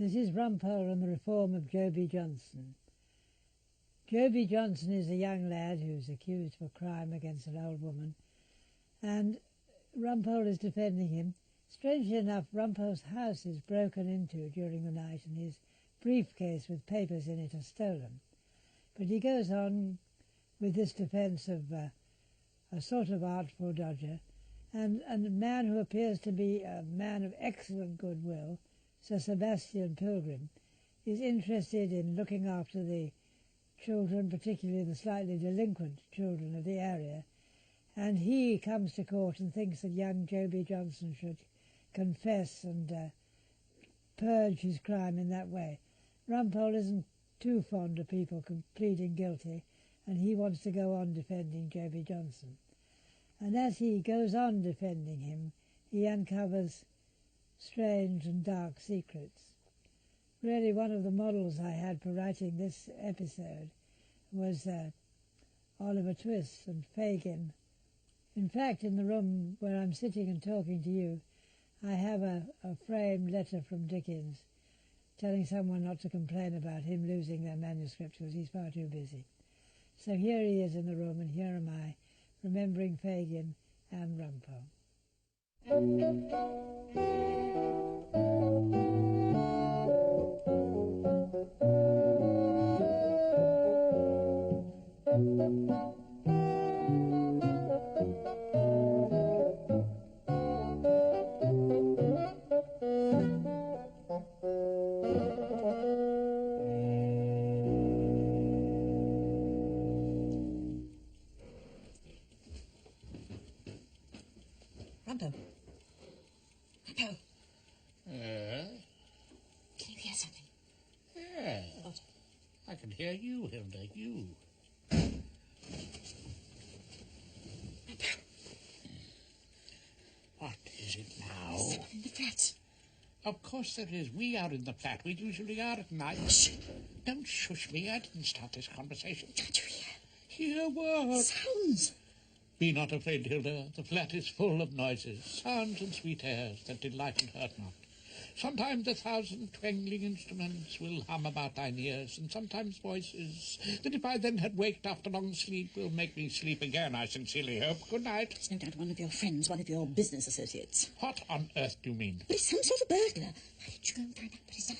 This is Rumpole and the Reform of Joby Jonson. Joby Jonson is a young lad who's accused of a crime against an old woman, and Rumpole is defending him. Strangely enough, Rumpole's house is broken into during the night and his briefcase with papers in it are stolen. But he goes on with this defence of a sort of artful dodger, and a man who appears to be a man of excellent goodwill, Sir Sebastian Pilgrim, is interested in looking after the children, particularly the slightly delinquent children of the area, and he comes to court and thinks that young Joby Jonson should confess and purge his crime in that way. Rumpole isn't too fond of people pleading guilty, and he wants to go on defending Joby Jonson. And as he goes on defending him, he uncovers strange and dark secrets. Really, one of the models I had for writing this episode was Oliver Twist and Fagin. In fact, in the room where I'm sitting and talking to you, I have a framed letter from Dickens telling someone not to complain about him losing their manuscript because he's far too busy. So here he is in the room, and here am I, remembering Fagin and Rumpole. Rumpole. Can you hear something? Yeah. What? I can hear you, Hilda, you. What is it now? Someone in the flat. Of course there is. We are in the flat. We usually are at night. Shh. Don't shush me. I didn't start this conversation. Can't you hear? Hear what? Sounds. Be not afraid, Hilda. The flat is full of noises, sounds and sweet airs that delight and hurt not. Sometimes 1,000 twangling instruments will hum about thine ears, and sometimes voices that if I then had waked after long sleep will make me sleep again, I sincerely hope. Good night. It's no doubt one of your friends, one of your business associates. What on earth do you mean? But it's some sort of burglar. Why don't you go and find out what he's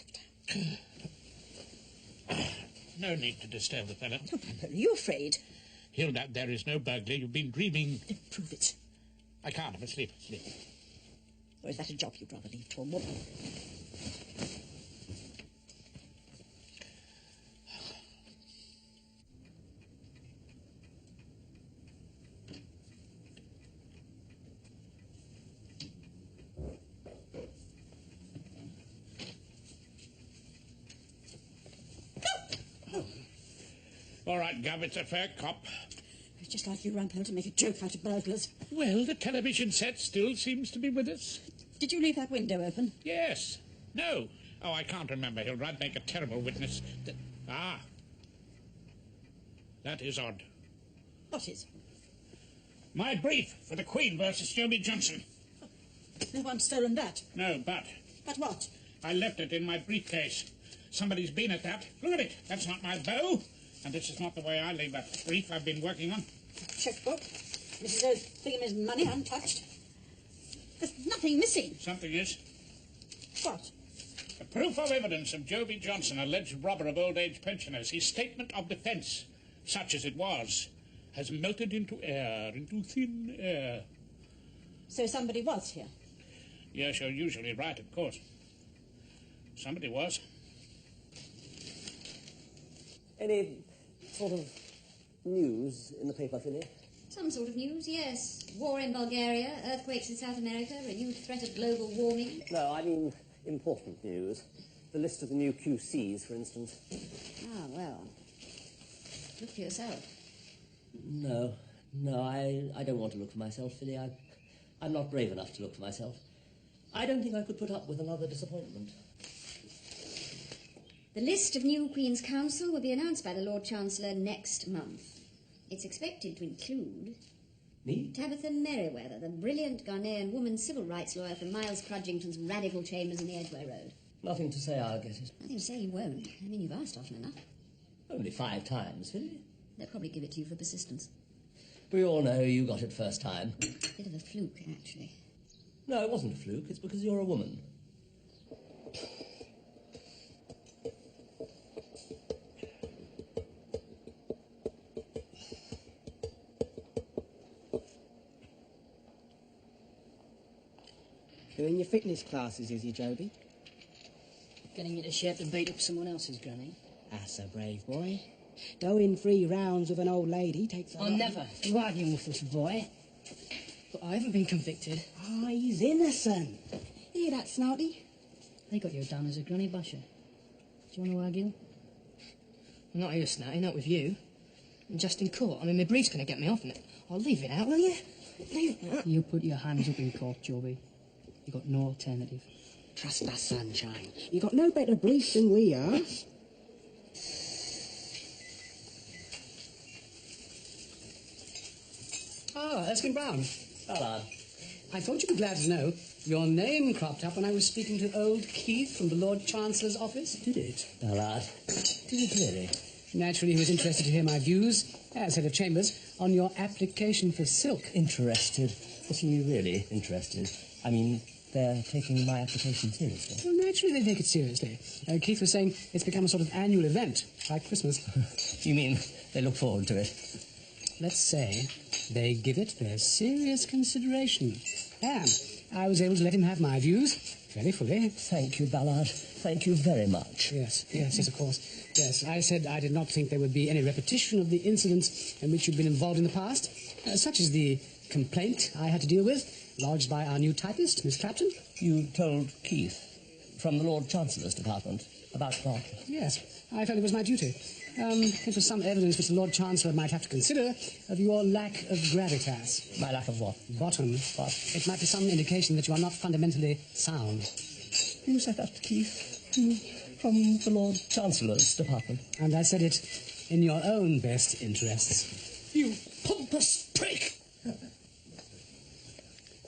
after? No need to disturb the fellow. Oh, Rumpole, are you afraid? Hilda, there is no burglar. You've been dreaming. Don't prove it. I can't. I'm asleep. Or is that a job you'd rather leave to a woman? All right, Gov, it's a fair cop. It's just like you, Rumpole, to make a joke out of burglars. Well, the television set still seems to be with us. Did you leave that window open? Yes. No. Oh, I can't remember, Hilda. I'd make a terrible witness. That is odd. What is? My brief for the Queen versus Joby Jonson. No one's stolen that. No, but But what? I left it in my briefcase. Somebody's been at that. Look at it. That's not my bow. And this is not the way I leave a brief I've been working on. Checkbook. Mrs. O'Thingham's money untouched. There's nothing missing. Something is. What? A proof of evidence of Joby Jonson, alleged robber of old-age pensioners. His statement of defence, such as it was, has melted into air, into thin air. So somebody was here? Yes, you're usually right, of course. Somebody was. Any sort of news in the paper, Philly? Some sort of news, yes. War in Bulgaria, earthquakes in South America, renewed threat of global warming. No, I mean important news. The list of the new QCs, for instance. Ah, well. Look for yourself. No, I don't want to look for myself, Philly. I'm not brave enough to look for myself. I don't think I could put up with another disappointment. The list of new Queen's Counsel will be announced by the Lord Chancellor next month. It's expected to include Me? Tabitha Merriweather, the brilliant Ghanaian woman civil rights lawyer from Miles Crudgington's radical chambers in the Edgware Road. Nothing to say I'll get it. Nothing to say you won't. I mean, you've asked often enough. Only 5 times, Philly. They'll probably give it to you for persistence. We all know you got it first time. Bit of a fluke, actually. No, it wasn't a fluke. It's because you're a woman. Doing your fitness classes, is you, Joby? Getting into shape to beat up someone else's granny. That's a brave boy. Going 3 rounds with an old lady takes a I'll never be arguing with this boy. But I haven't been convicted. Ah, he's innocent. Hear that, Snarty? They got you down as a granny basher. Do you want to argue? I'm not here, Snarty, not with you. I'm just in court. I mean, my brief's going to get me off, and I'll leave it out, will you? Leave it out. You put your hands up in court, Joby. You got no alternative. Trust us, sunshine. You got no better brief than we are. Ah, Erskine Brown. Ballard. I thought you'd be glad to know your name cropped up when I was speaking to old Keith from the Lord Chancellor's office. Did it, Ballard? Did it really? Naturally, he was interested to hear my views, as head of chambers, on your application for silk. Interested? Was he really interested? I mean, they're taking my application seriously. Well, naturally they take it seriously. Keith was saying it's become a sort of annual event, like Christmas. You mean they look forward to it? Let's say they give it their serious consideration. And I was able to let him have my views very fully. Thank you, Ballard. Thank you very much. Yes, of course. Yes, I said I did not think there would be any repetition of the incidents in which you've been involved in the past, such as the complaint I had to deal with, lodged by our new typist, Miss Clapton. You told Keith from the Lord Chancellor's department about that? Yes, I felt it was my duty. It was some evidence which the Lord Chancellor might have to consider of your lack of gravitas. My lack of what? Bottom. What? It might be some indication that you are not fundamentally sound. You said that to Keith from the Lord Chancellor's department. And I said it in your own best interests. You pompous prick!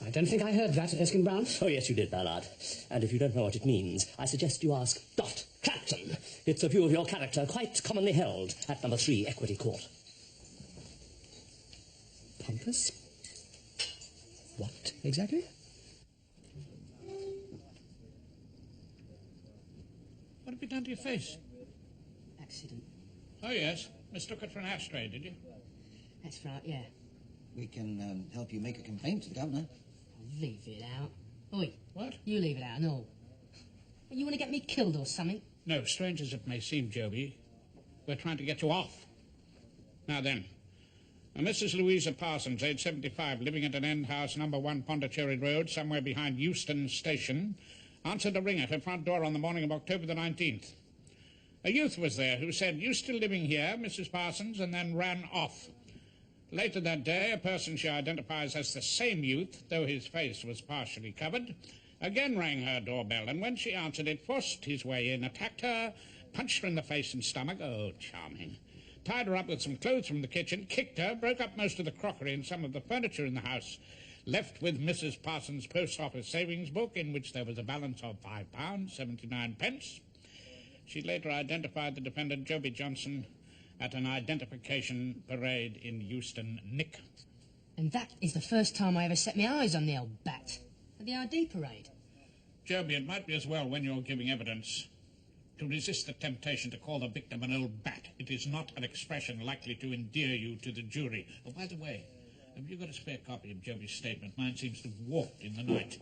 I don't think I heard that, Erskine Brown. Oh, yes, you did, Ballard. And if you don't know what it means, I suggest you ask Dot Clapton. It's a view of your character quite commonly held at number 3 Equity Court. Pompous? What, exactly? What have you done to your face? Accident. Oh, yes. Mistook it for an ashtray, did you? That's right, yeah. We can help you make a complaint to the governor. Leave it out. Oi. What? You leave it out and all. You want to get me killed or something? No, strange as it may seem, Joby, we're trying to get you off. Now then, Mrs. Louisa Parsons, age 75, living at an end house, number 1 Pondicherry Road, somewhere behind Euston Station, answered a ring at her front door on the morning of October the 19th. A youth was there who said, "You still living here, Mrs. Parsons?" and then ran off. Later that day, a person she identifies as the same youth, though his face was partially covered, again rang her doorbell, and when she answered it, forced his way in, attacked her, punched her in the face and stomach, oh, charming, tied her up with some clothes from the kitchen, kicked her, broke up most of the crockery and some of the furniture in the house, left with Mrs. Parsons' post office savings book, in which there was a balance of £5.79. She later identified the defendant, Joby Jonson, at an identification parade in Euston, Nick. And that is the first time I ever set my eyes on the old bat. At the ID parade. Joby, it might be as well when you're giving evidence to resist the temptation to call the victim an old bat. It is not an expression likely to endear you to the jury. Oh, by the way, have you got a spare copy of Joby's statement? Mine seems to have walked in the night.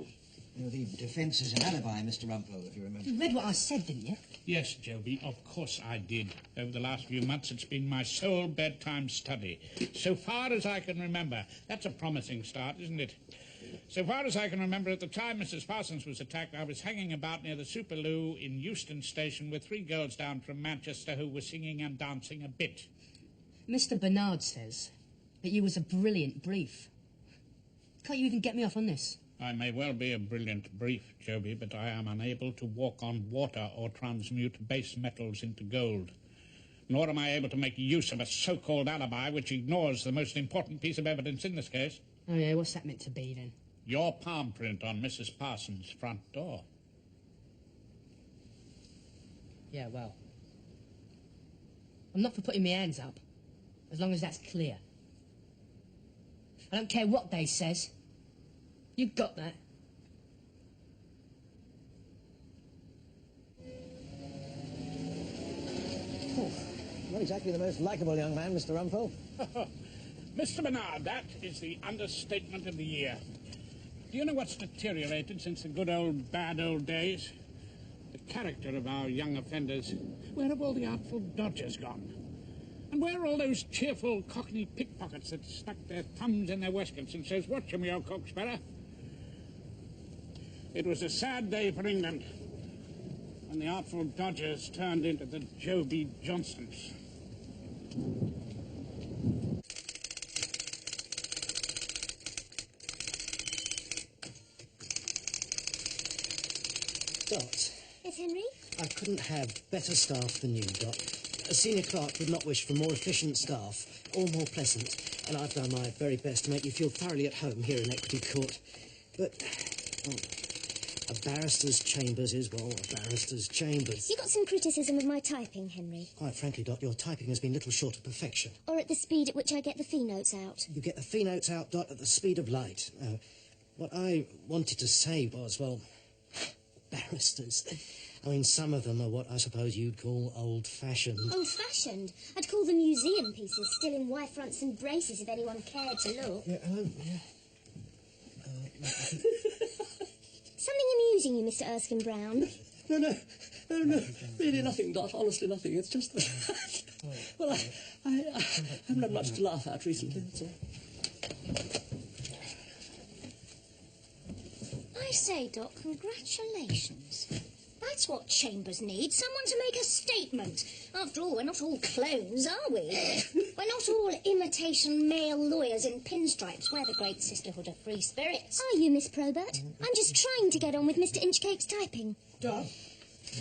You know, the defence is an alibi, Mr. Rumpole, if you remember. You read what I said, didn't you? Yes, Joby, of course I did. Over the last few months, it's been my sole bedtime study. So far as I can remember. That's a promising start, isn't it? So far as I can remember, at the time Mrs. Parsons was attacked, I was hanging about near the Superloo in Euston Station with 3 girls down from Manchester who were singing and dancing a bit. Mr. Bernard says that you was a brilliant brief. Can't you even get me off on this? I may well be a brilliant brief, Joby, but I am unable to walk on water or transmute base metals into gold. Nor am I able to make use of a so-called alibi which ignores the most important piece of evidence in this case. Oh, yeah, what's that meant to be, then? Your palm print on Mrs. Parsons' front door. Yeah, well, I'm not for putting my hands up, as long as that's clear. I don't care what they says. You got that. Oh, not exactly the most likeable young man, Mr. Rumpole. Mr. Bernard, that is the understatement of the year. Do you know what's deteriorated since the good old, bad old days? The character of our young offenders. Where have all the artful dodgers gone? And where are all those cheerful cockney pickpockets that stuck their thumbs in their waistcoats and says, "Watch 'em, you cocksparrow"? It was a sad day for England when the artful dodgers turned into the Joby Jonsons. Dot. Yes, Henry? I couldn't have better staff than you, Dot. A senior clerk would not wish for more efficient staff, or more pleasant, and I've done my very best to make you feel thoroughly at home here in Equity Court. But, well, a barrister's chambers is, well, a barrister's chambers. You got some criticism of my typing, Henry? Quite frankly, Dot, your typing has been little short of perfection. Or at the speed at which I get the fee notes out? You get the fee notes out, Dot, at the speed of light. What I wanted to say was, well, barristers. I mean, some of them are what I suppose you'd call old-fashioned. Old-fashioned? I'd call them museum pieces, still in Y-fronts and braces if anyone cared to look. Yeah, yeah. Something amusing you, Mr. Erskine Brown? No, really nothing, Dot, honestly nothing. It's just that... well, I haven't had much to laugh at recently, that's all. I say, Doc, congratulations. That's what Chambers need, someone to make a statement. After all, we're not all clones, are we? We're not all imitation male lawyers in pinstripes. We're the great sisterhood of free spirits. Are you, Miss Probert? I'm just trying to get on with Mr. Inchcape's typing. Dot,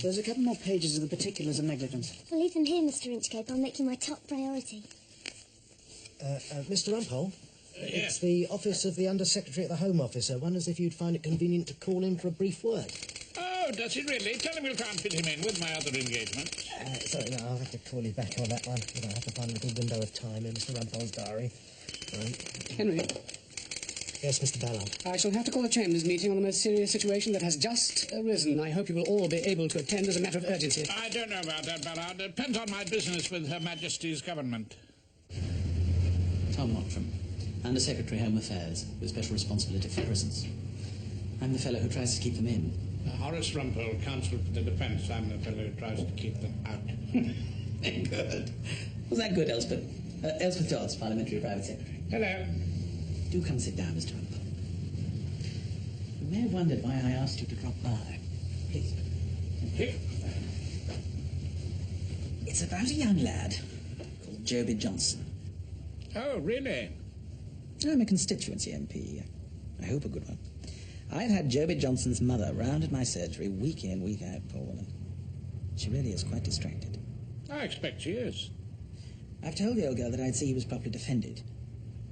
there's a couple more pages of the particulars of negligence. Well, leave them here, Mr. Inchcape. I'll make you my top priority. Mr. Rumpole? Yeah. It's the office of the Under-Secretary at the Home Office. I wonders if you'd find it convenient to call in for a brief word. Oh, does he really? Tell him we'll try and fit him in with my other engagement. Sorry, no, I'll have to call you back on that one. I have to find a little window of time in Mr. Rumpole's diary. Right. Henry? Yes, Mr. Ballard? I shall have to call a Chambers meeting on the most serious situation that has just arisen. I hope you will all be able to attend as a matter of urgency. I don't know about that, Ballard. It depends on my business with Her Majesty's government. Tom Mottram, Under-Secretary Home Affairs, with special responsibility for prisons. I'm the fellow who tries to keep them in. Horace Rumpole, Counsel for the Defence. I'm the fellow who tries to keep them out. Good. Was that good, Elspeth? Elspeth Dodds, Parliamentary Private Secretary. Hello. Do come sit down, Mr. Rumpole. You may have wondered why I asked you to drop by. Please. Here. It's about a young lad called Joby Jonson. Oh, really? I'm a constituency MP. I hope a good one. I've had Joby Jonson's mother round at my surgery week in, week out, poor woman. She really is quite distracted. I expect she is. I've told the old girl that I'd see he was properly defended.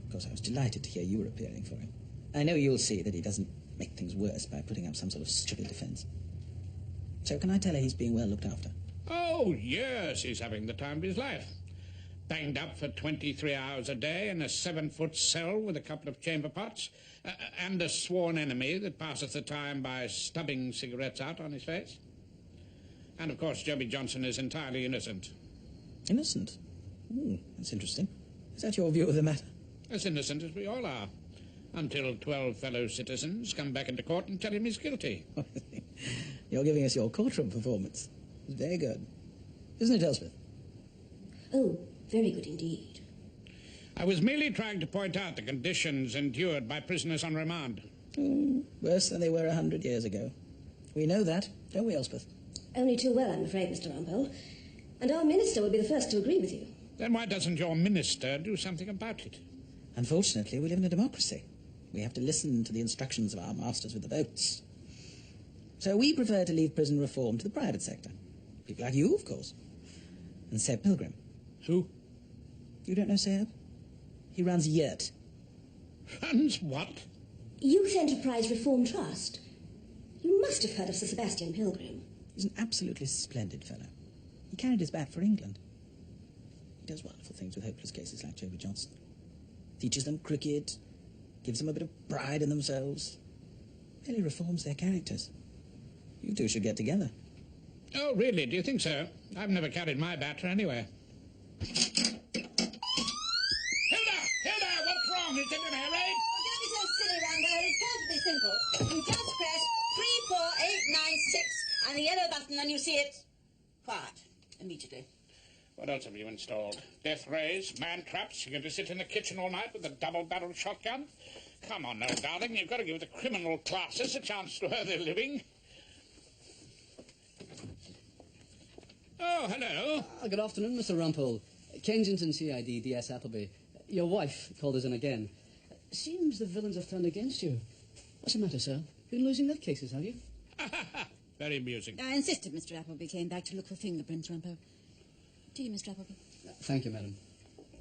Of course, I was delighted to hear you were appearing for him. I know you'll see that he doesn't make things worse by putting up some sort of stupid defence. So can I tell her he's being well looked after? Oh, yes, he's having the time of his life. Banged up for 23 hours a day in a 7-foot cell with a couple of chamber pots, and a sworn enemy that passes the time by stubbing cigarettes out on his face. And, of course, Joby Jonson is entirely innocent. Innocent? That's interesting. Is that your view of the matter? As innocent as we all are, until 12 fellow citizens come back into court and tell him he's guilty. You're giving us your courtroom performance. It's very good. Isn't it, Elspeth? Oh, very good indeed. I was merely trying to point out the conditions endured by prisoners on remand. Worse than they were 100 years ago. We know that, don't we, Elspeth? Only too well, I'm afraid, Mr. Rumpole. And our minister will be the first to agree with you. Then why doesn't your minister do something about it? Unfortunately, we live in a democracy. We have to listen to the instructions of our masters with the votes. So we prefer to leave prison reform to the private sector. People like you, of course. And Seb Pilgrim. Who? You don't know Seb? He runs YERT. Runs what? Youth Enterprise Reform Trust. You must have heard of Sir Sebastian Pilgrim. He's an absolutely splendid fellow. carried his bat for England. He does wonderful things with hopeless cases like Joby Jonson. Teaches them cricket, gives them a bit of pride in themselves. Really reforms their characters. You two should get together. Oh, really? Do you think so? I've never carried my bat anywhere. Hilda! Hilda! What's wrong? Is it an air raid? Oh, don't be so silly, Rambo. It's perfectly simple. You just press 34896 and the yellow button and you see it quiet immediately. What else have you installed? Death rays, man traps? You're going to sit in the kitchen all night with a double-barreled shotgun? Come on, now, darling. You've got to give the criminal classes a chance to earn their living. Oh, hello. Good afternoon, Mr. Rumpole. Kensington CID, DS Appleby. Your wife called us in again. Seems the villains have turned against you. What's the matter, sir? Been losing nut cases, have you? Very amusing. I insisted Mr. Appleby came back to look for fingerprints, Rumpole. To you, Mr. Appleby. Thank you, madam.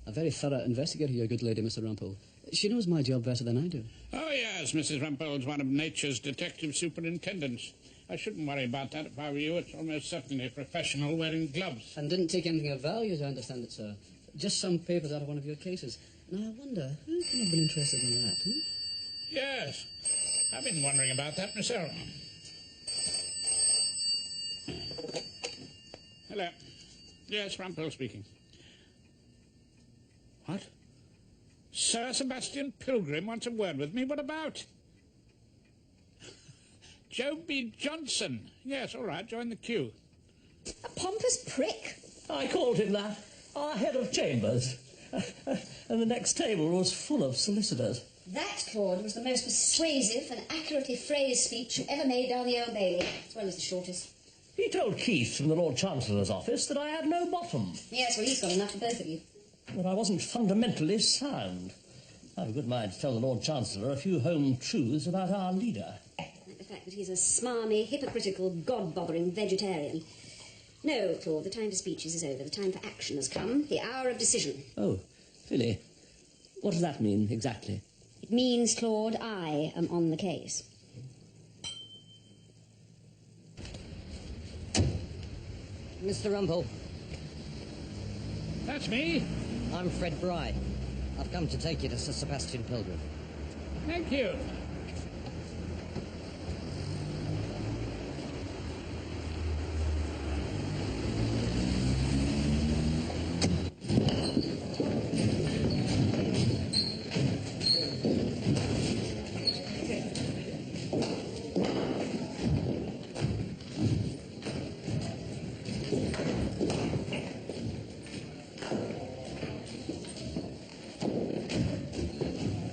A very thorough investigator, your good lady, Mr. Rumpole. She knows my job better than I do. Oh, yes, Mrs. Rumpole's one of nature's detective superintendents. I shouldn't worry about that if I were you. It's almost certainly a professional wearing gloves. And didn't take anything of value, as I understand it, sir. Just some papers out of one of your cases. Now, I wonder, who can have been interested in that, Yes, I've been wondering about that myself. Hello. Yes, Rumpole speaking. What? Sir Sebastian Pilgrim wants a word with me. What about? Joby Jonson. Yes, all right, join the queue. A pompous prick. I called him that. Our head of chambers. And the next table was full of solicitors. That, Claude, was the most persuasive and accurately phrased speech you ever made down the Old Bailey, as well as the shortest. He told Keith from the Lord Chancellor's office that I had no bottom. Yes, well, he's got enough for both of you. But I wasn't fundamentally sound. I have a good mind to tell the Lord Chancellor a few home truths about our leader. Like the fact that he's a smarmy, hypocritical, god-bothering vegetarian. No, Claude, the time for speeches is over. The time for action has come. The hour of decision. Oh, Philly. What does that mean, exactly? It means, Claude, I am on the case. Mr. Rumpole. That's me. I'm Fred Bry. I've come to take you to Sir Sebastian Pilgrim. Thank you.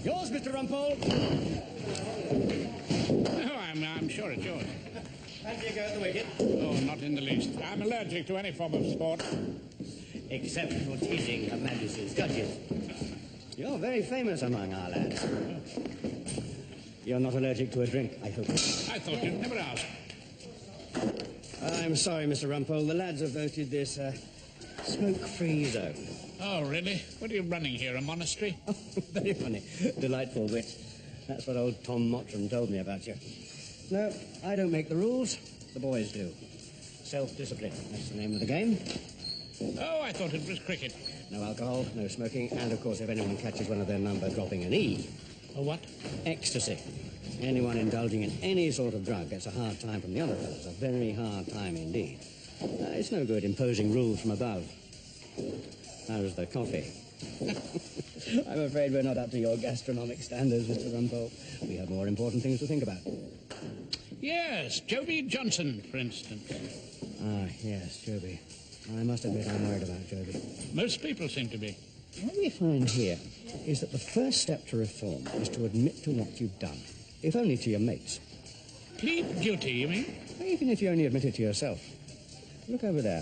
Yours, Mr. Rumpole. Oh, I'm sure it's yours. Fancy a go at the wicket? Oh, not in the least. I'm allergic to any form of sport. Except for teasing Her Majesty's judges. You're very famous among our lads. You're not allergic to a drink, I hope. I thought you'd never ask. I'm sorry, Mr. Rumpole. The lads have voted this smoke-free zone. Oh, really? What are you running here, a monastery? Very funny. Delightful wit. That's what old Tom Mottram told me about you. No, I don't make the rules. The boys do. Self-discipline. That's the name of the game. Oh, I thought it was cricket. No alcohol, no smoking, and, of course, if anyone catches one of their number dropping an E... A what? Ecstasy. Anyone indulging in any sort of drug gets a hard time from the other fellows. A very hard time indeed. It's no good imposing rules from above. How's the coffee? I'm afraid we're not up to your gastronomic standards, Mr. Rumpole. We have more important things to think about. Yes, Joby Jonson, for instance. Ah, yes, Joby. I must admit I'm worried about Joby. Most people seem to be. What we find here is that the first step to reform is to admit to what you've done, if only to your mates. Plead guilty, you mean? Even if you only admit it to yourself. Look over there,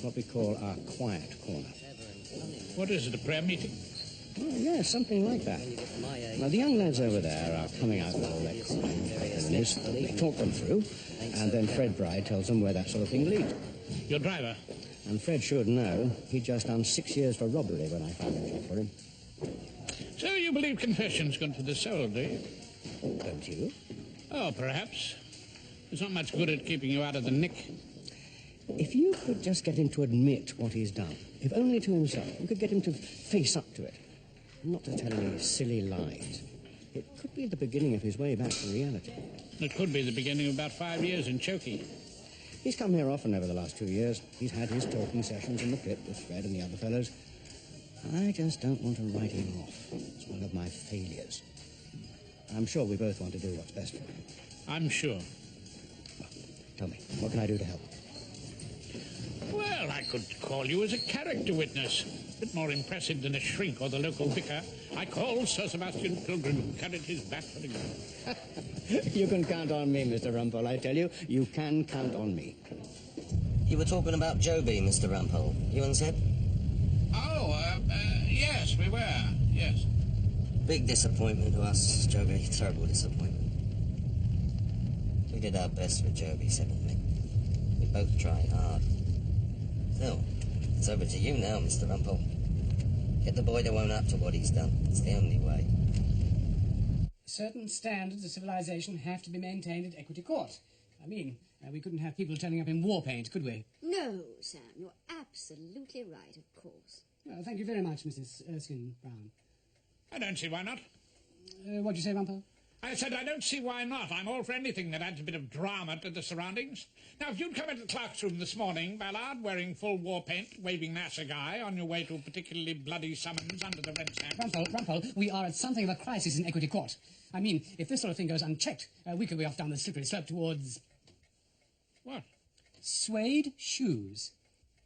what we call our quiet corner. What is it, a prayer meeting? Oh, yes, something like that. Now, the young lads over there are coming out with all their crimes. They talk them through, and then Fred Bry tells them where that sort of thing leads. Your driver? And Fred should know. He'd just done 6 years for robbery when I found a job for him. So you believe confession's good for the soul, do you? Don't you? Oh, perhaps. It's not much good at keeping you out of the nick. If you could just get him to admit what he's done, if only to himself, you could get him to face up to it, not to tell any silly lies. It could be the beginning of his way back to reality. It could be the beginning of about 5 years in Chokey. He's come here often over the last 2 years. He's had his talking sessions in the pit with Fred and the other fellows. I just don't want to write him off. It's one of my failures. I'm sure we both want to do what's best for him. I'm sure. Well, tell me, what can I do to help? Well, I could call you as a character witness. A bit more impressive than a shrink or the local vicar. I call Sir Sebastian Pilgrim, who carried his battering ram. You can count on me, Mr. Rumpole, I tell you. You can count on me. You were talking about Joby, Mr. Rumpole. You and Seb? Oh, yes, we were, yes. Big disappointment to us, Joby. Terrible disappointment. We did our best with Joby, Seb and me. We both tried hard. Still, it's over to you now, Mr. Rumpole. Get the boy to own up to what he's done. It's the only way. Certain standards of civilization have to be maintained at Equity Court. I mean, we couldn't have people turning up in war paint, could we? No, Sam, you're absolutely right, of course. Well, thank you very much, Mrs. Erskine Brown. I don't see why not. What'd you say, Rumpole? I said I don't see why not. I'm all for anything that adds a bit of drama to the surroundings. Now, if you'd come into the clerk's room this morning, Ballard, wearing full war paint, waving an assegai on your way to a particularly bloody summons under the red stamp... Rumpole, we are at something of a crisis in Equity Court. I mean, if this sort of thing goes unchecked, we could be off down the slippery slope towards... What? Suede shoes.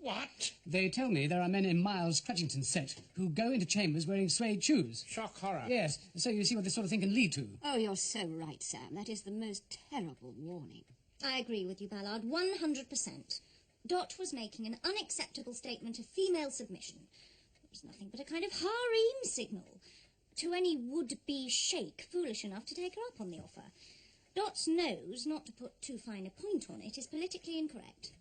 What? They tell me there are men in Miles Crutchington's set who go into chambers wearing suede shoes. Shock horror. Yes, so you see what this sort of thing can lead to. Oh, you're so right, Sam. That is the most terrible warning. I agree with you, Ballard, 100%. Dot was making an unacceptable statement of female submission. It was nothing but a kind of harem signal to any would-be sheikh foolish enough to take her up on the offer. Dot's knows, not to put too fine a point on it, is politically incorrect.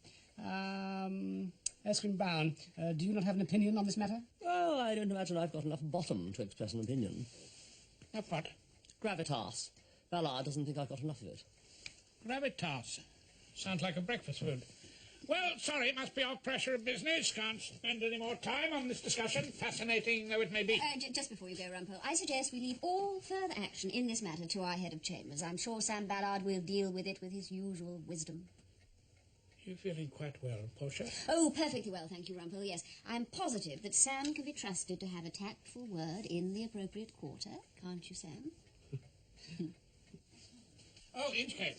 Erskine Brown, do you not have an opinion on this matter? Oh, I don't imagine I've got enough bottom to express an opinion. What? Gravitas. Ballard doesn't think I've got enough of it. Gravitas. Sounds like a breakfast food. Well, sorry, it must be off pressure of business. Can't spend any more time on this discussion, fascinating though it may be. Just before you go, Rumpole, I suggest we leave all further action in this matter to our head of chambers. I'm sure Sam Ballard will deal with it with his usual wisdom. You feeling quite well, Portia? Oh, perfectly well, thank you, Rumpole, yes. I'm positive that Sam can be trusted to have a tactful word in the appropriate quarter. Can't you, Sam? Oh, Inchcape.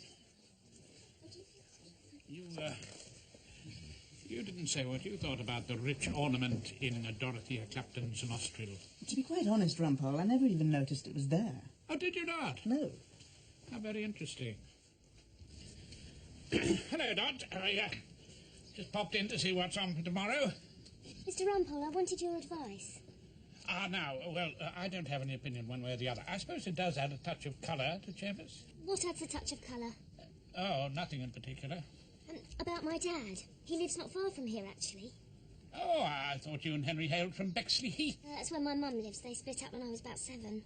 You didn't say what you thought about the rich ornament in Dorothea Clapton's nostril. To be quite honest, Rumpole, I never even noticed it was there. Oh, did you not? No. How very interesting. Hello, Dot. I just popped in to see what's on for tomorrow. Mr. Rumpole, I wanted your advice. Now, well, I don't have any opinion one way or the other. I suppose it does add a touch of colour to chambers. What adds a touch of colour? Oh, nothing in particular. About my dad. He lives not far from here, actually. Oh, I thought you and Henry hailed from Bexley Heath. That's where my mum lives. They split up when I was about 7.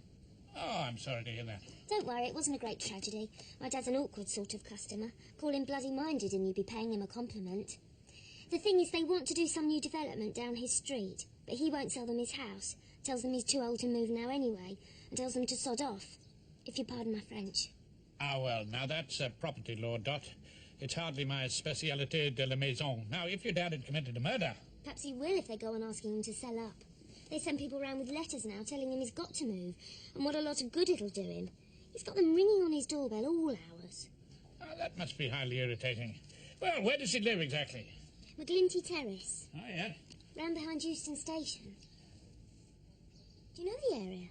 Oh, I'm sorry to hear that. Don't worry, it wasn't a great tragedy. My dad's an awkward sort of customer. Call him bloody-minded and you'd be paying him a compliment. The thing is, they want to do some new development down his street, but he won't sell them his house. Tells them he's too old to move now anyway, and tells them to sod off, if you pardon my French. Ah, well, now that's property law, Dot. It's hardly my spécialité de la maison. Now, if your dad had committed a murder... Perhaps he will if they go on asking him to sell up. They send people round with letters now telling him he's got to move, and what a lot of good it'll do him. He's got them ringing on his doorbell all hours. Oh, that must be highly irritating. Well, where does he live exactly? McGlinty Terrace. Oh, yeah? Round behind Euston Station. Do you know the area?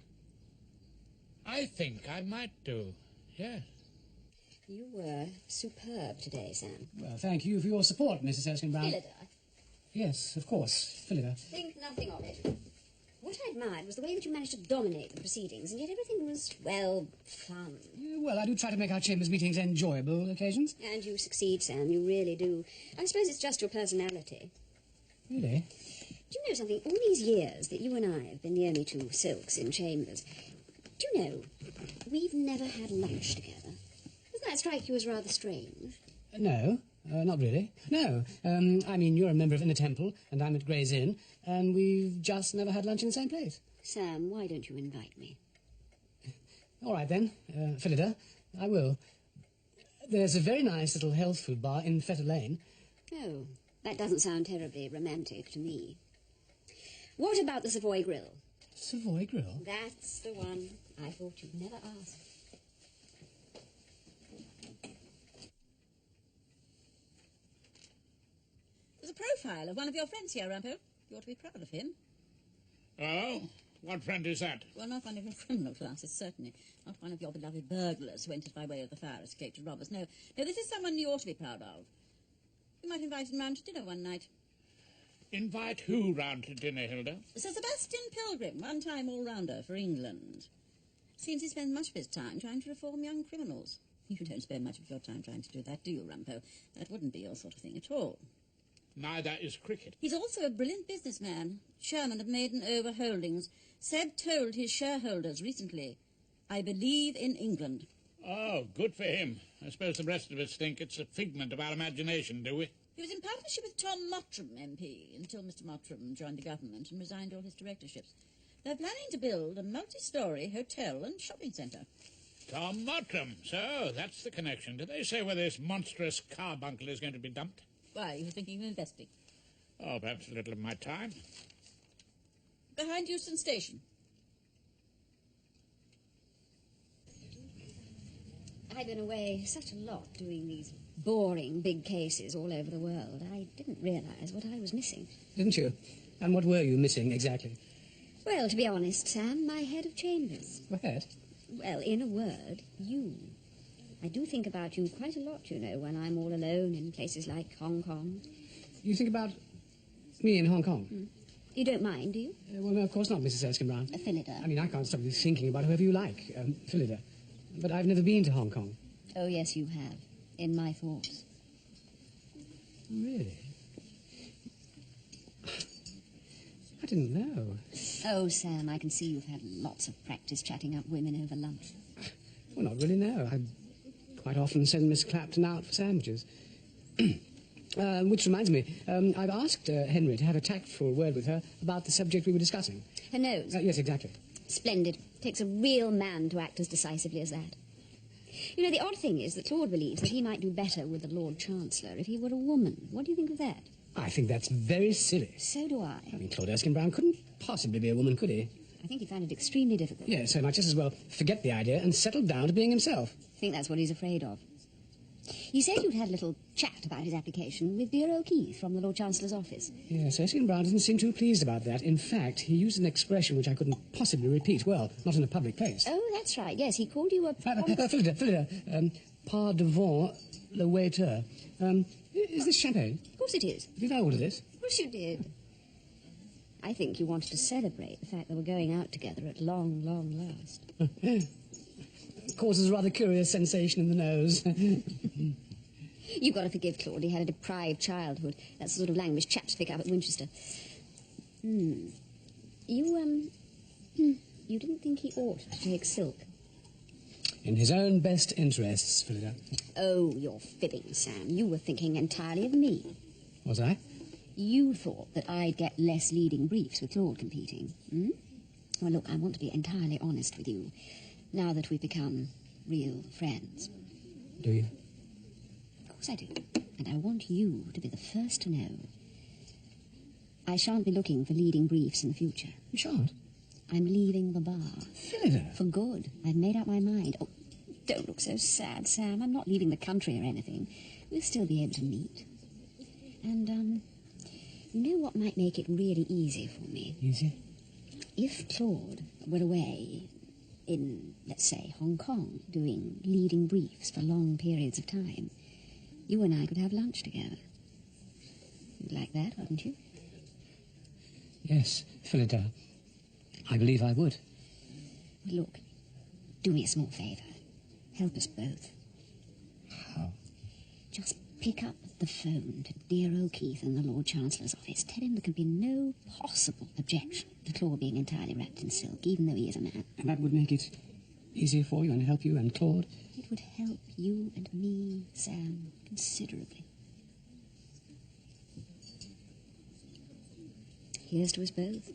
I think I might do, yes. You were superb today, Sam. Well, thank you for your support, Mrs. Erskine Brown. Phillida. Yes, of course, Phillida. Think nothing of it. What I admired was the way that you managed to dominate the proceedings, and yet everything was, well, fun. Well, I do try to make our chambers meetings enjoyable occasions. And you succeed, Sam, you really do. I suppose it's just your personality. Really? Do you know something? All these years that you and I have been the only two silks in chambers, do you know, we've never had lunch together. Doesn't that strike you as rather strange? No. Not really. No. I mean, you're a member of Inner Temple, and I'm at Gray's Inn, and we've just never had lunch in the same place. Sam, why don't you invite me? All right, then. Phillida, I will. There's a very nice little health food bar in Fetter Lane. Oh, that doesn't sound terribly romantic to me. What about the Savoy Grill? Savoy Grill? That's the one. I thought you'd never ask. There's a profile of one of your friends here, Rumpole. You ought to be proud of him. Oh? What friend is that? Well, not one of your criminal classes, certainly. Not one of your beloved burglars who entered by way of the fire escape to robbers. No, this is someone you ought to be proud of. You might invite him round to dinner one night. Invite who round to dinner, Hilda? Sir Sebastian Pilgrim, one-time all-rounder for England. Seems he spends much of his time trying to reform young criminals. You don't spend much of your time trying to do that, do you, Rumpole? That wouldn't be your sort of thing at all. Neither is cricket. He's also a brilliant businessman, chairman of Maiden Over Holdings. Seb told his shareholders recently, "I believe in England." Oh, good for him. I suppose the rest of us think it's a figment of our imagination, do we? He was in partnership with Tom Mottram, MP, until Mr. Mottram joined the government and resigned all his directorships. They're planning to build a multi-storey hotel and shopping centre. Tom Mottram. So, that's the connection. Did they say where this monstrous carbuncle is going to be dumped? Why, you were thinking of investing? Oh, perhaps a little of my time. Behind Euston Station. I've been away such a lot doing these boring big cases all over the world. I didn't realise what I was missing. Didn't you? And what were you missing, exactly? Well, to be honest, Sam, my head of chambers. What head? Well, in a word, you. I do think about you quite a lot, you know, when I'm all alone in places like Hong Kong. You think about me in Hong Kong? Mm. You don't mind, do you? Well, no, of course not, Mrs. Erskine-Brown. Phillida. I mean, I can't stop you thinking about whoever you like, Phillida. But I've never been to Hong Kong. Oh, yes, you have. In my thoughts. Really? I didn't know. Oh, Sam, I can see you've had lots of practice chatting up women over lunch. Well, not really, no. I quite often send Miss Clapton out for sandwiches. Which reminds me, I've asked Henry to have a tactful word with her about the subject we were discussing. Her nose? Yes, exactly. Splendid. Takes a real man to act as decisively as that. You know, the odd thing is that Claude believes that he might do better with the Lord Chancellor if he were a woman. What do you think of that? I think that's very silly. So do I. I mean, Claude Erskine-Brown couldn't possibly be a woman, could he? I think he found it extremely difficult. Yeah, so he might just as well forget the idea and settle down to being himself. I think that's what he's afraid of. He said you'd had a little chat about his application with Dear O'Keefe from the Lord Chancellor's office. Yes, Erskine-Brown didn't seem too pleased about that. In fact, he used an expression which I couldn't possibly repeat. Well, not in a public place. Oh, that's right. Yes, he called you a... Phillida, par devant le waiter. Is this champagne? Of course it is. Did I order this? Of course you did. I think you wanted to celebrate the fact that we're going out together at long, long last. Causes a rather curious sensation in the nose. You've got to forgive Claude. He had a deprived childhood. That's the sort of language chaps pick up at Winchester. You didn't think he ought to take silk? In his own best interests, Phillida. Oh, you're fibbing, Sam. You were thinking entirely of me. Was I? You thought that I'd get less leading briefs with Claude competing. Hmm? Well, look, I want to be entirely honest with you, now that we've become real friends. Do you? Of course I do. And I want you to be the first to know. I shan't be looking for leading briefs in the future. You shan't? I'm leaving the bar. Phillida! For good. I've made up my mind. Oh, don't look so sad, Sam. I'm not leaving the country or anything. We'll still be able to meet. And, you know what might make it really easy for me? Easy? If Claude were away in, let's say, Hong Kong, doing leading briefs for long periods of time, you and I could have lunch together. You'd like that, wouldn't you? Yes, Phillida. I believe I would. Look, do me a small favour. Help us both. How? Just pick up the phone to dear O'Keefe in the Lord Chancellor's office. Tell him there can be no possible objection to Claude being entirely wrapped in silk, even though he is a man. And that would make it easier for you and help you and Claude? It would help you and me, Sam, considerably. Here's to us both.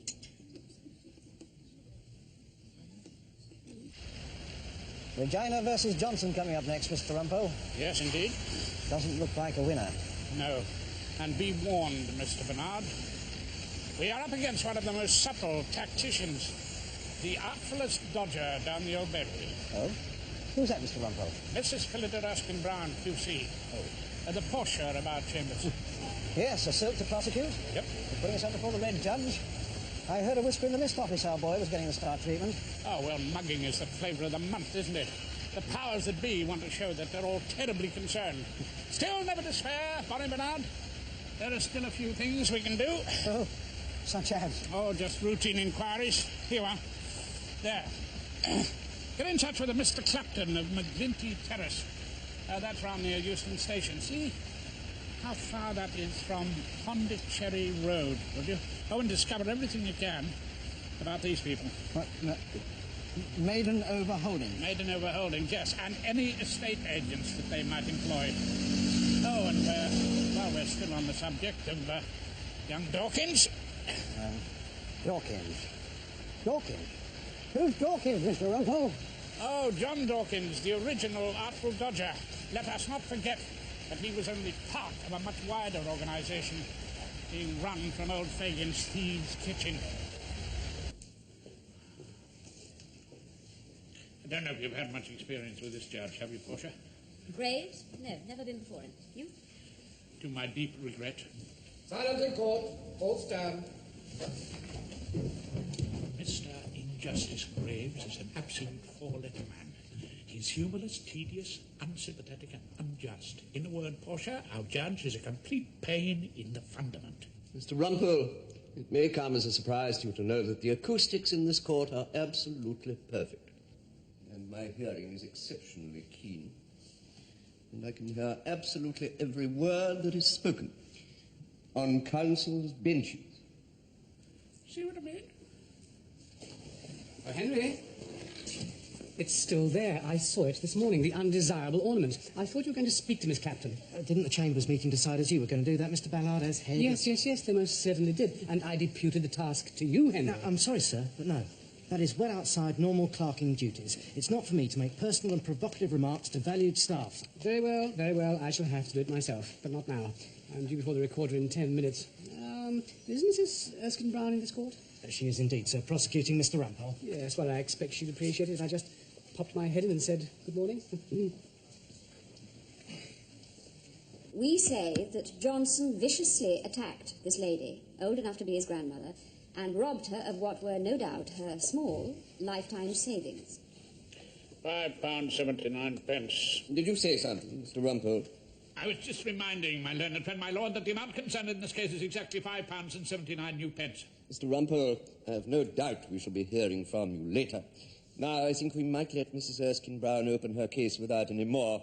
Regina versus Jonson coming up next, Mr. Rumpole. Yes, indeed. Doesn't look like a winner. No. And be warned, Mr. Bernard. We are up against one of the most subtle tacticians. The artfulest dodger down the old Bellery. Oh? Who's that, Mr. Rumpole? Mrs. Phillida Ruskin-Brown, QC. Oh. The posher about Chambers. Yes, a silk to prosecute? Yep. You're putting us up before the Red Judge? I heard a whisper in the mist office our boy was getting the star treatment. Oh, well, mugging is the flavour of the month, isn't it? The powers that be want to show that they're all terribly concerned. Still, never despair, Bonnie Bernard. There are still a few things we can do. Oh, such as? Oh, just routine inquiries. Here you are. There. Get in touch with a Mr. Clapton of McGlinty Terrace. That's round near Euston Station. See how far that is from Pondicherry Road, would you? Oh, and discover everything you can about these people. What? No. Maiden Overholding. Maiden Overholding, yes, and any estate agents that they might employ. Oh, and while we're still on the subject of young Dawkins. Dawkins? Dawkins? Who's Dawkins, Mr. Rumpole? Oh, John Dawkins, the original Artful Dodger. Let us not forget that he was only part of a much wider organisation being run from old Fagin's thieves' kitchen. I don't know if you've had much experience with this judge, have you, Portia? Graves? No, never been before him. You? To my deep regret. Silence in court. All stand. Mr. Injustice Graves is an absolute four-letter man. He's humorless, tedious, unsympathetic, and unjust. In a word, Portia, our judge is a complete pain in the fundament. Mr. Rumpole, it may come as a surprise to you to know that the acoustics in this court are absolutely perfect. And my hearing is exceptionally keen. And I can hear absolutely every word that is spoken on counsel's benches. See what I mean? Oh, Henry, it's still there. I saw it this morning, the undesirable ornament. I thought you were going to speak to Miss Clapton. Didn't the Chambers meeting decide as you were going to do that, Mr. Ballard, as head? Yes, they most certainly did. And I deputed the task to you, Henry. No, I'm sorry, sir, but no. That is well outside normal clerking duties. It's not for me to make personal and provocative remarks to valued staff. Very well. I shall have to do it myself, but not now. I'm due before the recorder in 10 minutes. Is Mrs. Erskine-Brown in this court? She is indeed, sir, prosecuting Mr. Rumpole. Yes, well, I expect she'd appreciate it. I just popped my head in and said good morning. We say that Jonson viciously attacked this lady, old enough to be his grandmother, and robbed her of what were no doubt her small lifetime savings. £5.79. Did you say something, Mr. Rumpole? I was just reminding my learned friend, my lord, that the amount concerned in this case is exactly £5.79. Mr. Rumpole, I have no doubt we shall be hearing from you later. Now, I think we might let Mrs. Erskine-Brown open her case without any more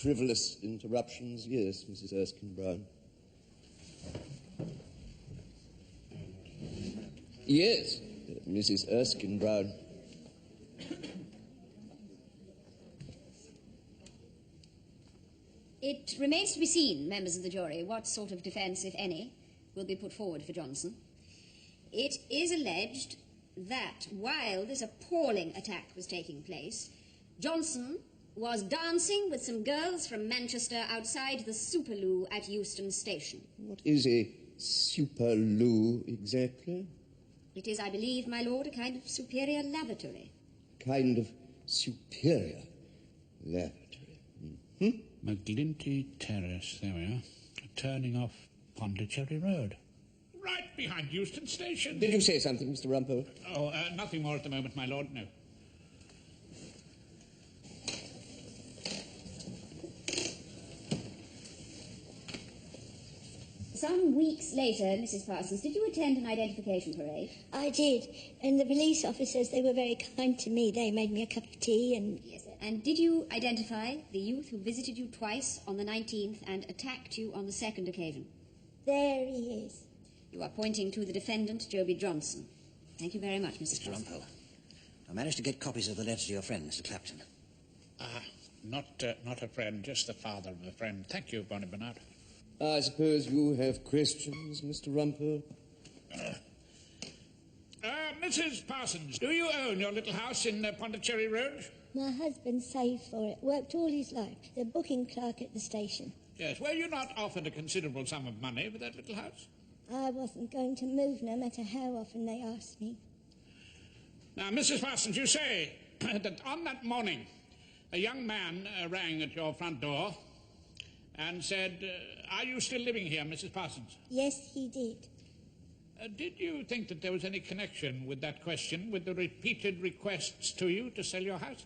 frivolous interruptions. Yes, Mrs. Erskine-Brown. Yes, Mrs. Erskine-Brown. It remains to be seen, members of the jury, what sort of defence, if any, will be put forward for Jonson. It is alleged that while this appalling attack was taking place, Jonson was dancing with some girls from Manchester outside the Superloo at Euston Station. What is a Superloo exactly? It is, I believe, my lord, a kind of superior lavatory. Kind of superior lavatory. Mm-hmm. McGlinty Terrace, there we are. Turning off Pondicherry Road. Right behind Euston Station. Did you say something, Mr. Rumpole? Oh, nothing more at the moment, my lord, no. Some weeks later, Mrs. Parsons, did you attend an identification parade? I did, and the police officers, they were very kind to me. They made me a cup of tea and... Yes, and did you identify the youth who visited you twice on the 19th and attacked you on the second occasion? There he is. You are pointing to the defendant, Joby Jonson. Thank you very much, Mr. Rumpole. I managed to get copies of the letter to your friend, Mr. Clapton. Not a friend, just the father of a friend. Thank you, Bonnie Bernard. I suppose you have questions, Mr. Rumpole? Mrs. Parsons, do you own your little house in Pondicherry Road? My husband saved for it, worked all his life, the booking clerk at the station. Yes, were you not offered a considerable sum of money for that little house? I wasn't going to move no matter how often they asked me. Now, Mrs. Parsons, you say that on that morning a young man rang at your front door and said, are you still living here, Mrs. Parsons? Yes, he did. Did you think that there was any connection with that question, with the repeated requests to you to sell your house?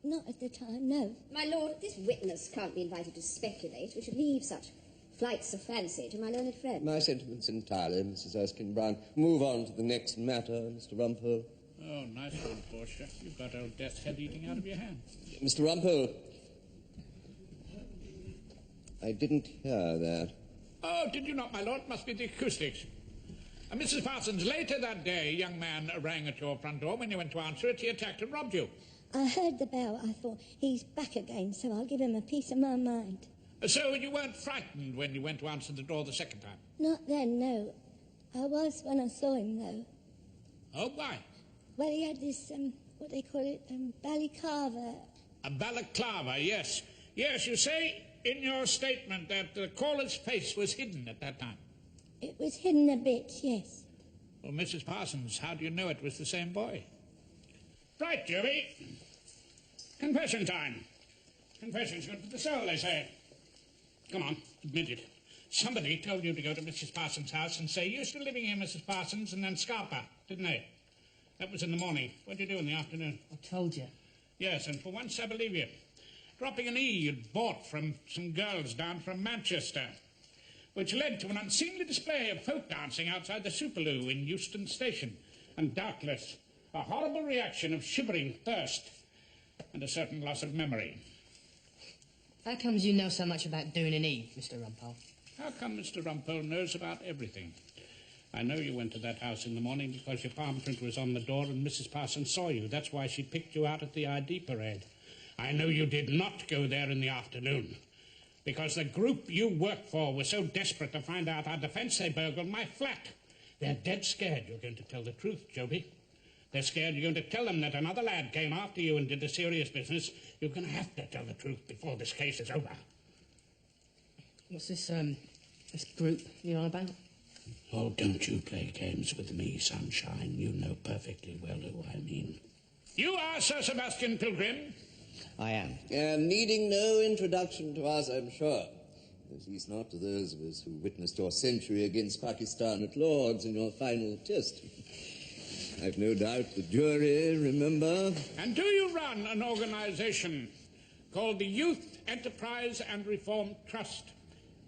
Not at the time, no. My lord, this witness can't be invited to speculate. We should leave such flights of fancy to my learned friend. My sentiments entirely, Mrs. Erskine-Brown. Move on to the next matter, Mr. Rumpole. Oh, nice one, Portia. You've got old Death's Head eating out of your hand. Mr. Rumpole. I didn't hear that. Oh, did you not, my lord? Must be the acoustics. Mrs. Parsons, later that day, a young man rang at your front door. When you went to answer it, he attacked and robbed you. I heard the bell. I thought, he's back again, so I'll give him a piece of my mind. So you weren't frightened when you went to answer the door the second time? Not then, no. I was when I saw him, though. Oh, why? Well, he had this, what they call it, balaclava. A balaclava, yes. Yes, you say in your statement that the caller's face was hidden at that time. It was hidden a bit, yes. Well, Mrs. Parsons, how do you know it was the same boy? Right, Joby. Confession time. Confession's good for the soul, they say. Come on, admit it. Somebody told you to go to Mrs. Parsons' house and say, you're still living here, Mrs. Parsons, and then scarp her, didn't they? That was in the morning. What did you do in the afternoon? I told you. Yes, and for once I believe you. Dropping an E you'd bought from some girls down from Manchester, which led to an unseemly display of folk dancing outside the Superloo in Euston Station, and doubtless a horrible reaction of shivering thirst and a certain loss of memory. How comes you know so much about doing an E, Mr. Rumpole? How come Mr. Rumpole knows about everything? I know you went to that house in the morning because your palm print was on the door and Mrs. Parsons saw you. That's why she picked you out at the ID parade. I know you did not go there in the afternoon because the group you worked for was so desperate to find out our defence they burgled my flat. They're dead scared you're going to tell the truth, Joby. They're scared you're going to tell them that another lad came after you and did the serious business. You're going to have to tell the truth before this case is over. What's this group you're on about? Oh, don't you play games with me, Sunshine. You know perfectly well who I mean. You are Sir Sebastian Pilgrim? I am. Needing no introduction to us, I'm sure. At least not to those of us who witnessed your century against Pakistan at Lord's in your final test. I've no doubt the jury remember. And do you run an organisation called the Youth Enterprise and Reform Trust,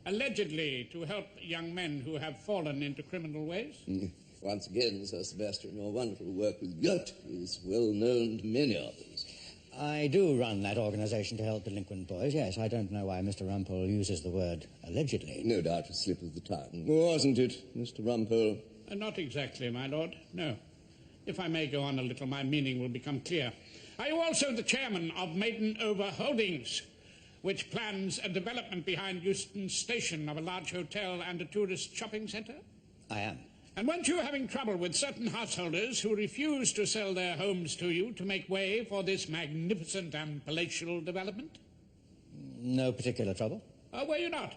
allegedly to help young men who have fallen into criminal ways? Once again, Sir Sebastian, your wonderful work with Yacht is well known to many others. I do run that organisation to help delinquent boys, yes. I don't know why Mr. Rumpole uses the word allegedly. No doubt a slip of the tongue, wasn't it, Mr. Rumpole? Not exactly, my lord, no. If I may go on a little, my meaning will become clear. Are you also the chairman of Maiden Over Holdings, which plans a development behind Euston Station of a large hotel and a tourist shopping centre? I am. And weren't you having trouble with certain householders who refused to sell their homes to you to make way for this magnificent and palatial development? No particular trouble. Oh, were you not?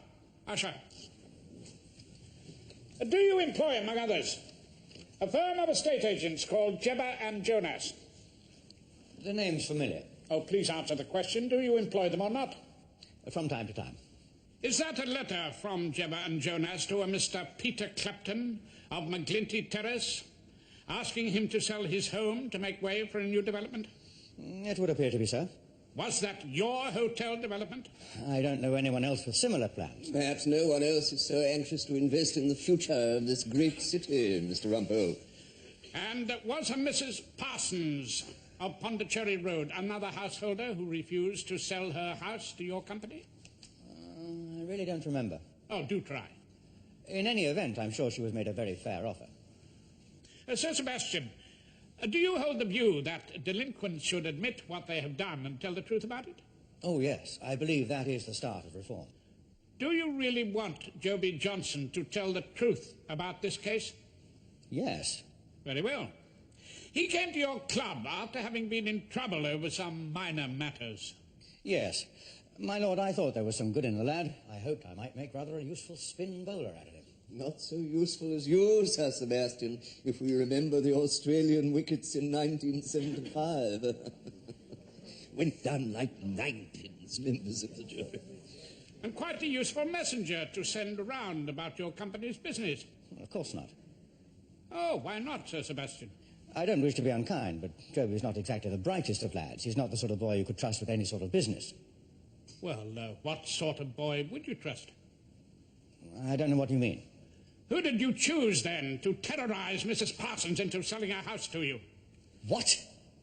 Usher. Do you employ, among others, a firm of estate agents called Jebba and Jonas? The name's familiar. Oh, please answer the question. Do you employ them or not? From time to time. Is that a letter from Jebba and Jonas to a Mr. Peter Clapton of McGlinty Terrace, asking him to sell his home to make way for a new development? It would appear to be so. Was that your hotel development? I don't know anyone else with similar plans. Perhaps no one else is so anxious to invest in the future of this great city, Mr. Rumpole. And was a Mrs. Parsons of Pondicherry Road another householder who refused to sell her house to your company? I really don't remember. Oh, do try. In any event, I'm sure she was made a very fair offer. Sir Sebastian, do you hold the view that delinquents should admit what they have done and tell the truth about it? Oh, yes. I believe that is the start of reform. Do you really want Joby Jonson to tell the truth about this case? Yes. Very well. He came to your club after having been in trouble over some minor matters. Yes. My lord, I thought there was some good in the lad. I hoped I might make rather a useful spin bowler out of him. Not so useful as you, Sir Sebastian, if we remember the Australian wickets in 1975. Went down like ninepins, members of the jury. And quite a useful messenger to send around about your company's business. Well, of course not. Oh, why not, Sir Sebastian? I don't wish to be unkind, but Joby's not exactly the brightest of lads. He's not the sort of boy you could trust with any sort of business. Well, what sort of boy would you trust? I don't know what you mean. Who did you choose, then, to terrorize Mrs. Parsons into selling her house to you? What?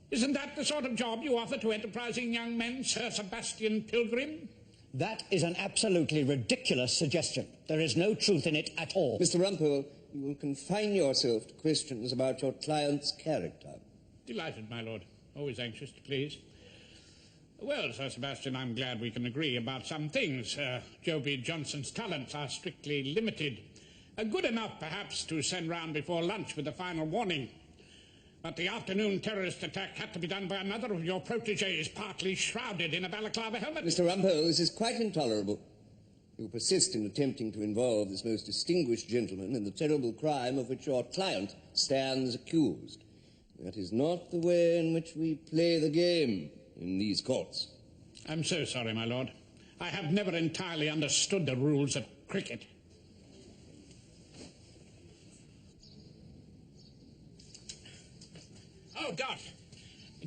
Isn't that the sort of job you offer to enterprising young men, Sir Sebastian Pilgrim? That is an absolutely ridiculous suggestion. There is no truth in it at all. Mr. Rumpole, you will confine yourself to questions about your client's character. Delighted, my lord. Always anxious to please. Well, Sir Sebastian, I'm glad we can agree about some things. Joby Jonson's talents are strictly limited. Good enough, perhaps, to send round before lunch with a final warning. But the afternoon terrorist attack had to be done by another of your protégés, partly shrouded in a balaclava helmet. Mr. Rumpole, this is quite intolerable. You persist in attempting to involve this most distinguished gentleman in the terrible crime of which your client stands accused. That is not the way in which we play the game in these courts. I'm so sorry, my lord. I have never entirely understood the rules of cricket. Oh, Dot,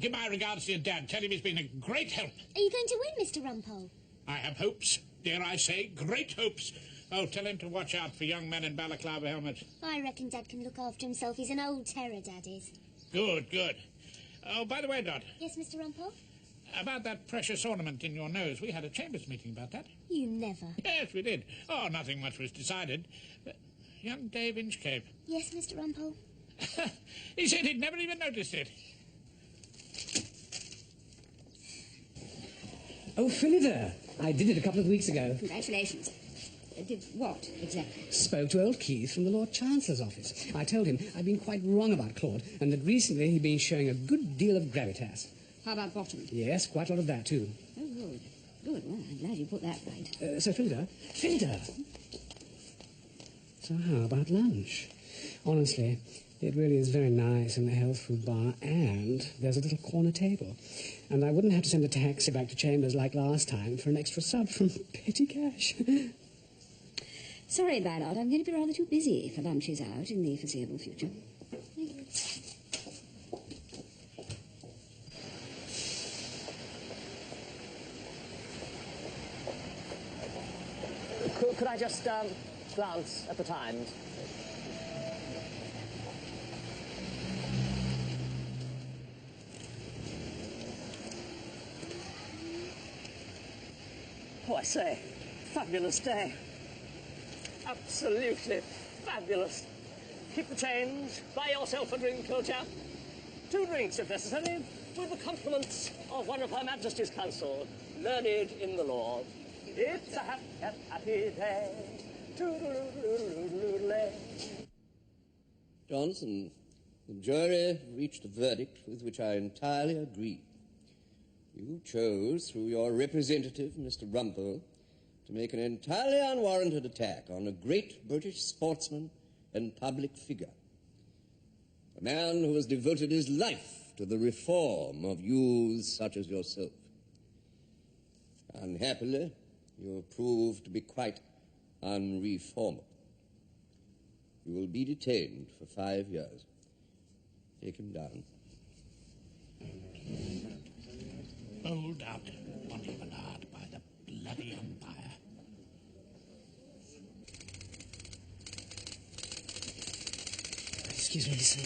give my regards to your dad. Tell him he's been a great help. Are you going to win, Mr. Rumpole? I have hopes. Dare I say, great hopes. Oh, tell him to watch out for young men in balaclava helmets. I reckon Dad can look after himself. He's an old terror, Dad is. Good, good. Oh, by the way, Dot. Yes, Mr. Rumpole? About that precious ornament in your nose. We had a chambers meeting about that. You never. Yes, we did. Oh, nothing much was decided. Young Dave Inchcape. Yes, Mr. Rumpole? He said he'd never even noticed it. Oh, Philida, I did it a couple of weeks ago. Congratulations. Did what, exactly? Spoke to old Keith from the Lord Chancellor's office. I told him I'd been quite wrong about Claude, and that recently he'd been showing a good deal of gravitas. How about Bottom? Yes, quite a lot of that, too. Oh, good. Good. Well, I'm glad you put that right. So, Philida, so how about lunch? Honestly, it really is very nice in the health food bar, and there's a little corner table. And I wouldn't have to send a taxi back to Chambers like last time for an extra sub from petty cash. Sorry, Ballard, I'm going to be rather too busy for lunches out in the foreseeable future. Thank you. Could I just glance at the Times? Oh, I say, fabulous day. Absolutely fabulous. Keep the change, buy yourself a drink, old chap. 2 drinks, if necessary, with the compliments of one of Her Majesty's Council, learned in the law. It's a happy day. Jonson, the jury reached a verdict with which I entirely agree. You chose, through your representative, Mr. Rumpole, to make an entirely unwarranted attack on a great British sportsman and public figure. A man who has devoted his life to the reform of youths such as yourself. Unhappily, you have proved to be quite unreformable. You will be detained for 5 years. Take him down. Bowled out Montbernard by the bloody umpire. Excuse me, sir.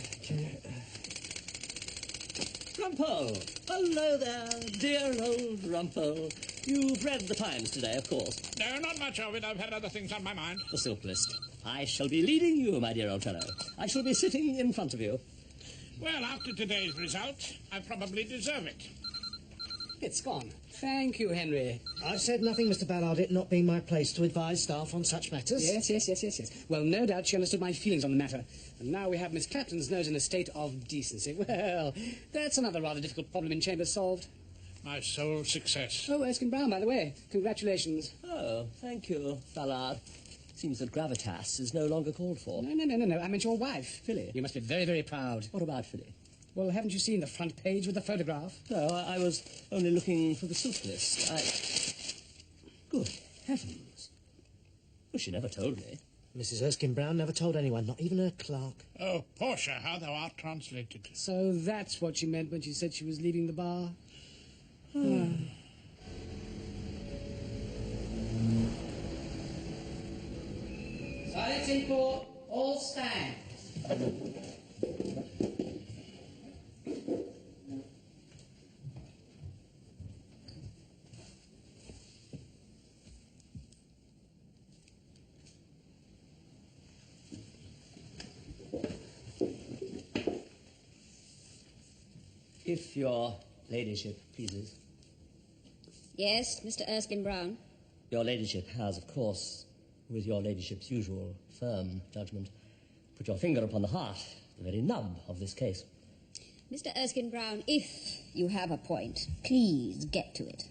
Rumpole! Hello there, dear old Rumpole. You've read the Times today, of course. No, not much of it. I've had other things on my mind. The silk list. I shall be leading you, my dear old fellow. I shall be sitting in front of you. Well, after today's result, I probably deserve it. It's gone. Thank you, Henry. I've said nothing, Mr. Ballard, it not being my place to advise staff on such matters. Yes. Well, no doubt she understood my feelings on the matter. And now we have Miss Clapton's nose in a state of decency. Well, that's another rather difficult problem in Chambers solved. My sole success. Oh, Erskine Brown, by the way. Congratulations. Oh, thank you, Ballard. Seems that gravitas is no longer called for. No. I meant your wife. Philly. You must be very, very proud. What about Philly? Well, haven't you seen the front page with the photograph? No, I was only looking for the silk list. Good heavens. Well, she never told me. Mrs. Erskine Brown never told anyone, not even her clerk. Oh, Portia, how thou art translated. So that's what she meant when she said she was leaving the bar? Silence in court. All stand. If your ladyship pleases. Yes, Mr. Erskine Brown. Your ladyship has, of course, with your ladyship's usual firm judgment, put your finger upon the heart, the very nub of this case. Mr. Erskine Brown, if you have a point, please get to it.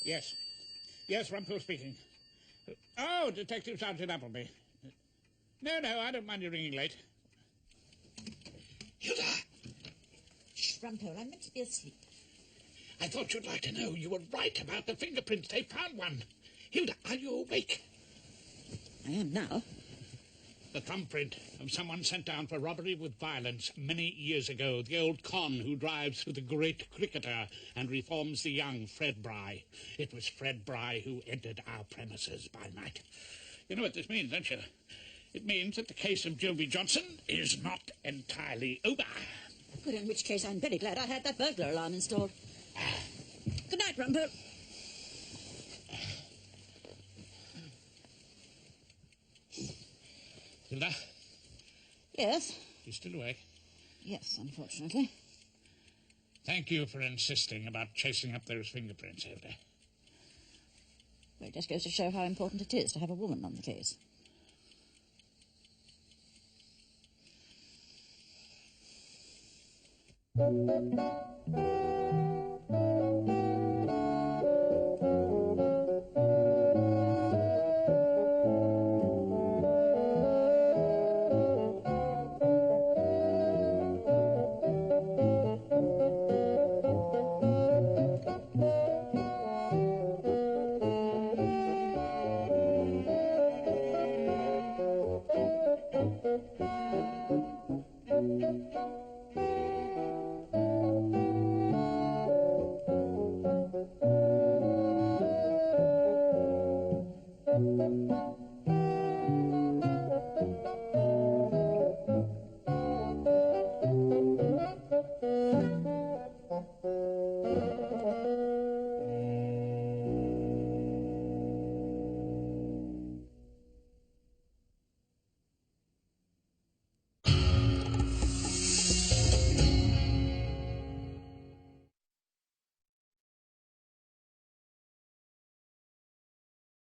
Yes. Yes, Rumpole speaking. Oh, Detective Sergeant Appleby. No, I don't mind you ringing late. Hilda! Shh, Rumpole, I'm meant to be asleep. I thought you'd like to know you were right about the fingerprints. They found one. Hilda, are you awake? I am now. The thumbprint of someone sent down for robbery with violence many years ago. The old con who drives for the great cricketer and reforms the young Fred Bry. It was Fred Bry who entered our premises by night. You know what this means, don't you? It means that the case of Joby Jonson is not entirely over. Good, in which case I'm very glad I had that burglar alarm installed. Good night, Rumpole. Hilda? Yes? You still awake? Yes, unfortunately. Thank you for insisting about chasing up those fingerprints, Hilda. Well, it just goes to show how important it is to have a woman on the case.